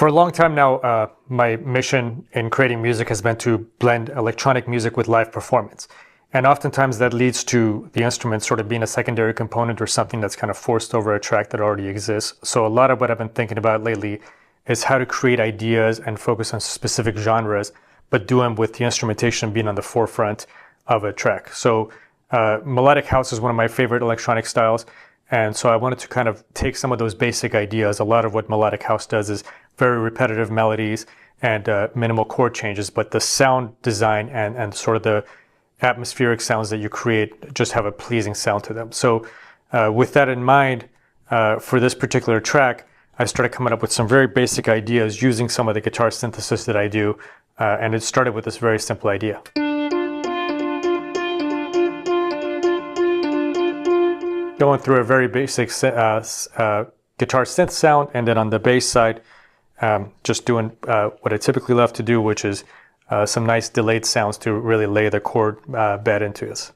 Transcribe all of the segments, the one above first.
For a long time now, my mission in creating music has been to blend electronic music with live performance. And oftentimes that leads to the instrument sort of being a secondary component or something that's kind of forced over a track that already exists. So a lot of what I've been thinking about lately is how to create ideas and focus on specific genres, but do them with the instrumentation being on the forefront of a track. So melodic house is one of my favorite electronic styles. And so I wanted to kind of take some of those basic ideas. A lot of what melodic house does is very repetitive melodies and minimal chord changes, but the sound design and sort of the atmospheric sounds that you create just have a pleasing sound to them. So with that in mind, for this particular track, I started coming up with some very basic ideas using some of the guitar synthesis that I do. And it started with this very simple idea. Going through a very basic guitar synth sound, and then on the bass side, just doing what I typically love to do, which is some nice delayed sounds to really lay the chord bed into this.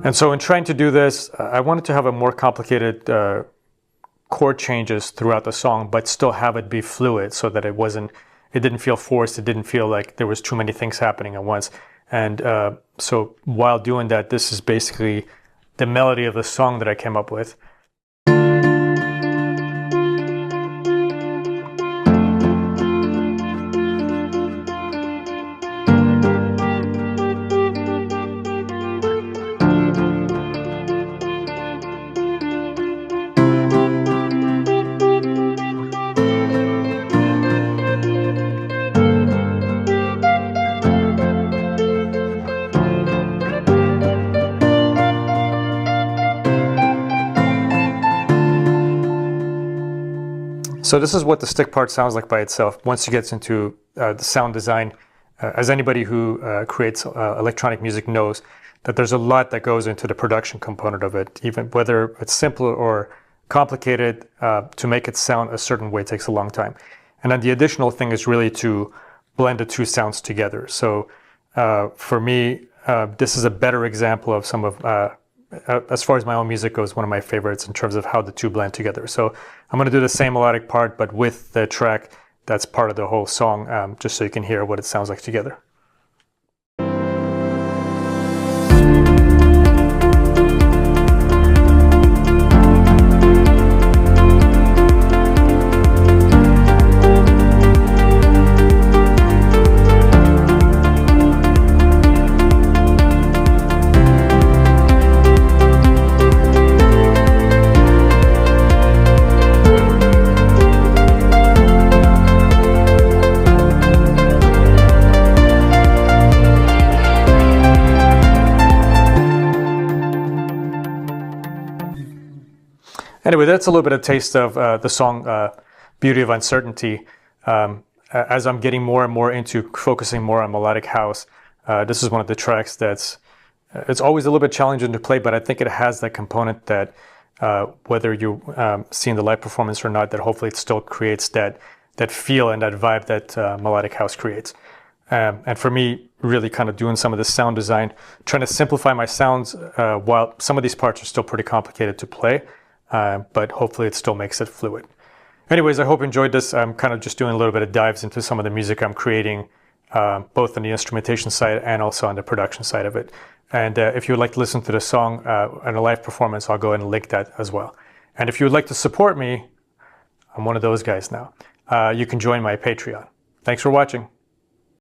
And so in trying to do this, I wanted to have a more complicated chord changes throughout the song, but still have it be fluid so that it didn't feel forced. It didn't feel like there was too many things happening at once. And so while doing that, this is basically the melody of the song that I came up with. So this is what the stick part sounds like by itself. Once it gets into the sound design, as anybody who creates electronic music knows, that there's a lot that goes into the production component of it. Even whether it's simple or complicated, to make it sound a certain way takes a long time. And then the additional thing is really to blend the two sounds together. So for me, this is a better example of some of as far as my own music goes, one of my favorites in terms of how the two blend together. So I'm going to do the same melodic part, but with the track that's part of the whole song, just so you can hear what it sounds like together. Anyway, that's a little bit of taste of the song Beauty of Uncertainty. As I'm getting more and more into focusing more on melodic house, this is one of the tracks it's always a little bit challenging to play, but I think it has that component that whether you see in the live performance or not, that hopefully it still creates that feel and that vibe that melodic house creates. And for me, really kind of doing some of the sound design, trying to simplify my sounds while some of these parts are still pretty complicated to play. But hopefully it still makes it fluid. Anyways, I hope you enjoyed this. I'm kind of just doing a little bit of dives into some of the music I'm creating, both on the instrumentation side and also on the production side of it. And if you would like to listen to the song in a live performance, I'll go ahead and link that as well. And if you would like to support me, I'm one of those guys now. You can join my Patreon. Thanks for watching.